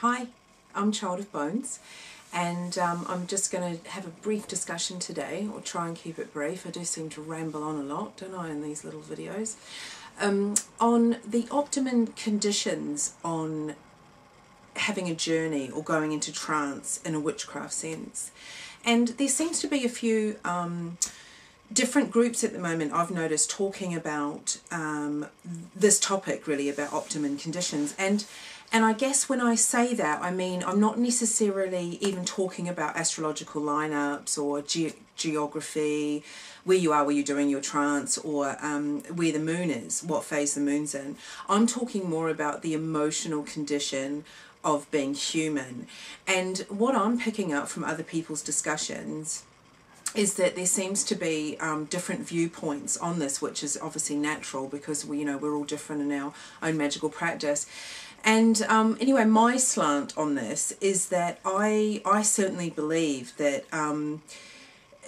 Hi, I'm Child of Bones, and I'm just going to have a brief discussion today, or try and keep it brief. I do seem to ramble on a lot, don't I, in these little videos, on the optimum conditions on having a journey or going into trance in a witchcraft sense. And there seems to be a few different groups at the moment I've noticed talking about this topic, really, about optimum conditions. And I guess when I say that, I mean, I'm not necessarily even talking about astrological lineups or geography, where you are, where you're doing your trance, or where the moon is, what phase the moon's in. I'm talking more about the emotional condition of being human. And what I'm picking up from other people's discussions is that there seems to be different viewpoints on this, which is obviously natural because we're all different in our own magical practice. And anyway, my slant on this is that I certainly believe that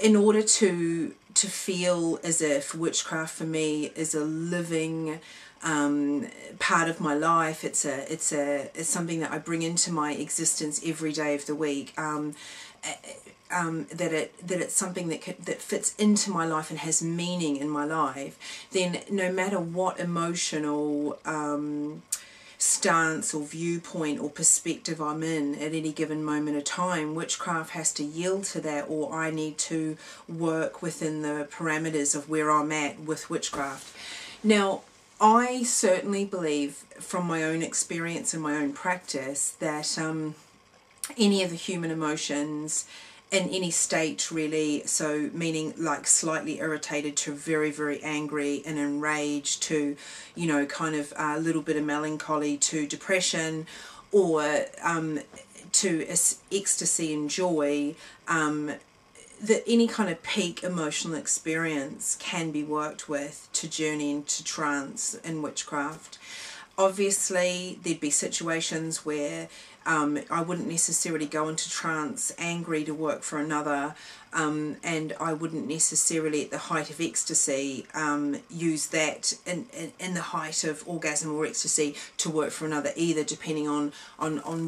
in order to feel as if witchcraft for me is a living part of my life, it's something that I bring into my existence every day of the week. That it's something that fits into my life and has meaning in my life, then no matter what emotional stance or viewpoint or perspective I'm in at any given moment of time, witchcraft has to yield to that, or I need to work within the parameters of where I'm at with witchcraft. Now, I certainly believe from my own experience and my own practice that any of the human emotions in any state, really, so meaning like slightly irritated to very, very angry and enraged to, kind of a little bit of melancholy to depression, or to ecstasy and joy, that any kind of peak emotional experience can be worked with to journey into trance in witchcraft. Obviously, there'd be situations where I wouldn't necessarily go into trance angry to work for another, and I wouldn't necessarily at the height of ecstasy use that in the height of orgasm or ecstasy to work for another either, depending on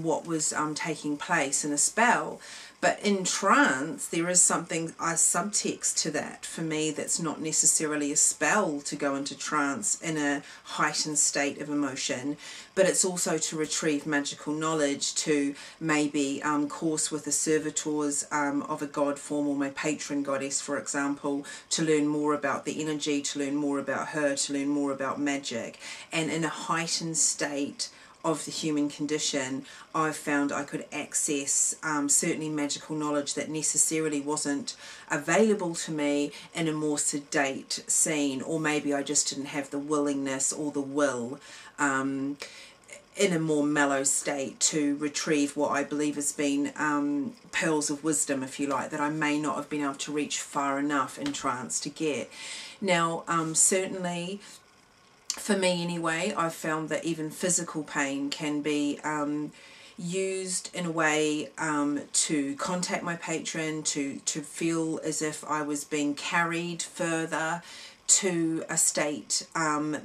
what was taking place in a spell. But in trance, there is something, a subtext to that for me that's not necessarily a spell to go into trance in a heightened state of emotion, but it's also to retrieve magical knowledge, to maybe course with the servitors of a god form, or my patron goddess, for example, to learn more about the energy, to learn more about her, to learn more about magic. And in a heightened state of the human condition, I've found I could access certainly magical knowledge that necessarily wasn't available to me in a more sedate scene, or maybe I just didn't have the willingness or the will in a more mellow state to retrieve what I believe has been pearls of wisdom, if you like, that I may not have been able to reach far enough in trance to get. Now, certainly, for me anyway, I've found that even physical pain can be used in a way to contact my patron, to feel as if I was being carried further to a state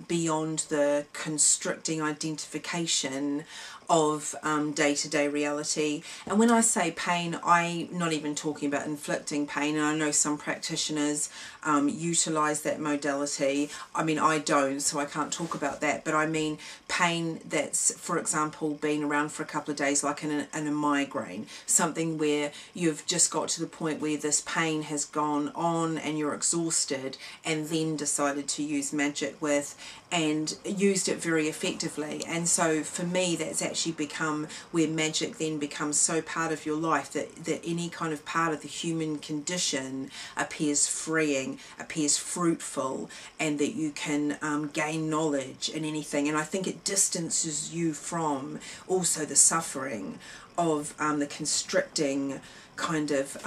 beyond the constricting identification of day-to-day reality. And when I say pain, I'm not even talking about inflicting pain, and I know some practitioners utilize that modality. I mean, I don't, so I can't talk about that, but I mean pain that's, for example, been around for a couple of days, like in a migraine, something where you've just got to the point where this pain has gone on and you're exhausted, and then decided to use magic with, and used it very effectively. And so for me, that's actually become where magic then becomes so part of your life that any kind of part of the human condition appears freeing, appears fruitful, and that you can gain knowledge in anything. And I think it distances you from also the suffering the constricting kind of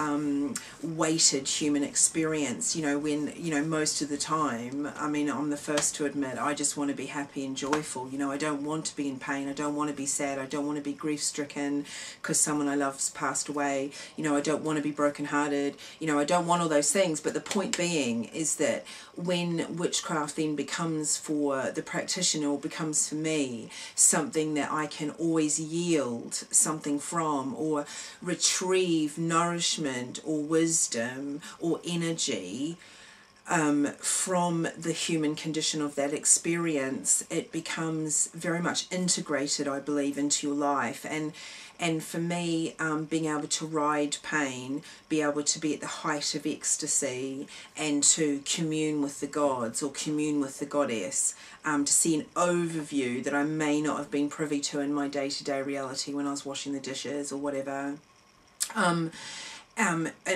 weighted human experience, you know, when, you know, most of the time, I mean, I'm the first to admit, I just want to be happy and joyful, you know, I don't want to be in pain, I don't want to be sad, I don't want to be grief-stricken because someone I love's passed away, you know, I don't want to be brokenhearted, you know, I don't want all those things. But the point being is that when witchcraft then becomes for the practitioner, or becomes for me something that I can always yield something from, or retrieve nourishment or wisdom or energy from the human condition of that experience, it becomes very much integrated, I believe, into your life. And for me, being able to ride pain, be able to be at the height of ecstasy, and to commune with the gods or commune with the goddess, to see an overview that I may not have been privy to in my day-to-day reality when I was washing the dishes or whatever.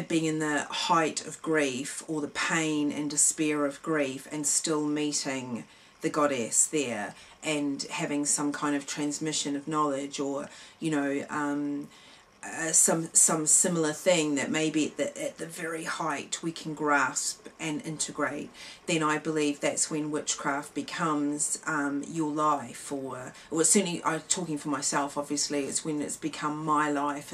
Being in the height of grief, or the pain and despair of grief, and still meeting the goddess there, and having some kind of transmission of knowledge, or, you know, some similar thing that maybe at the very height we can grasp and integrate, then I believe that's when witchcraft becomes your life, or certainly, I'm talking for myself, obviously, it's when it's become my life.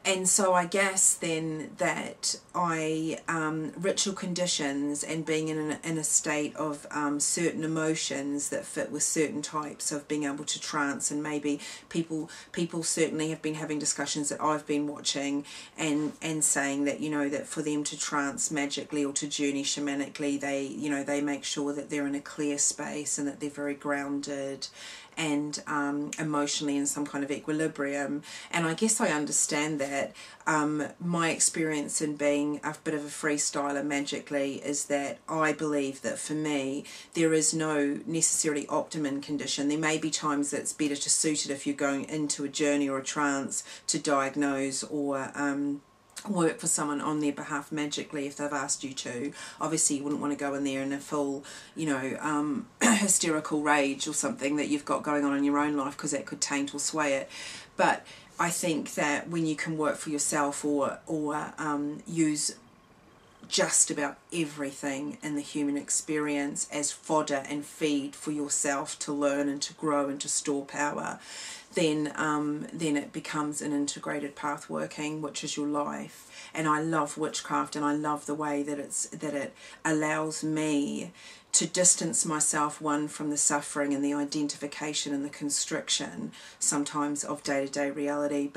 And so I guess then that ritual conditions, and being in a state of certain emotions that fit with certain types of being able to trance, and maybe people certainly have been having discussions that I've been watching, and saying that, you know, that for them to trance magically or to journey shamanically, they, you know, they make sure that they're in a clear space and that they're very grounded and emotionally in some kind of equilibrium. And I guess I understand that. My experience in being a bit of a freestyler magically is that I believe that for me there is no necessarily optimum condition. There may be times that it's better to suit it if you're going into a journey or a trance to diagnose or work for someone on their behalf magically if they've asked you to. Obviously you wouldn't want to go in there in a full, you know, hysterical rage or something that you've got going on in your own life, because that could taint or sway it. But I think that when you can work for yourself, or use just about everything in the human experience as fodder and feed for yourself to learn and to grow and to store power, then it becomes an integrated path working, which is your life. And I love witchcraft, and I love the way that it allows me to distance myself, one, from the suffering and the identification and the constriction sometimes of day-to-day reality,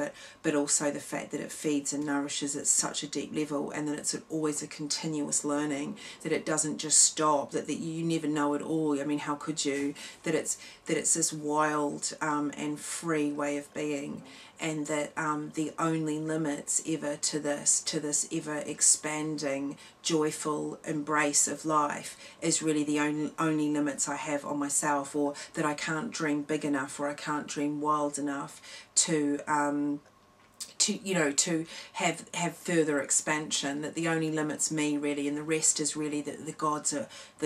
but also the fact that it feeds and nourishes at such a deep level, and that it's always a continuous learning, that it doesn't just stop, that you never know it all. I mean, how could you? That it's this wild and free way of being, and that the only limits ever to this ever expanding joyful embrace of life is really the only limits I have on myself, or that I can't dream big enough, or I can't dream wild enough to you know, to have further expansion. That the only limits me really, and the rest is really that the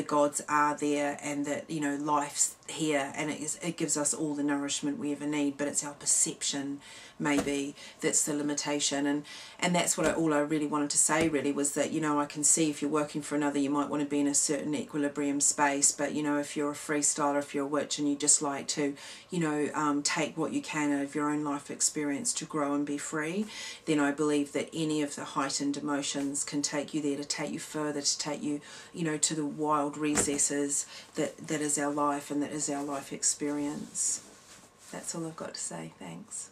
gods are there, and that, you know, life's here, and it gives us all the nourishment we ever need, but it's our perception maybe that's the limitation. And that's what all I really wanted to say really, was that, you know, I can see if you're working for another, you might want to be in a certain equilibrium space, but, you know, if you're a freestyler, if you're a witch, and you just like to, you know, take what you can out of your own life experience to grow and be free, then I believe that any of the heightened emotions can take you there, to take you further, to take you, you know, to the wild recesses that is our life, and that is our life experience. That's all I've got to say. Thanks.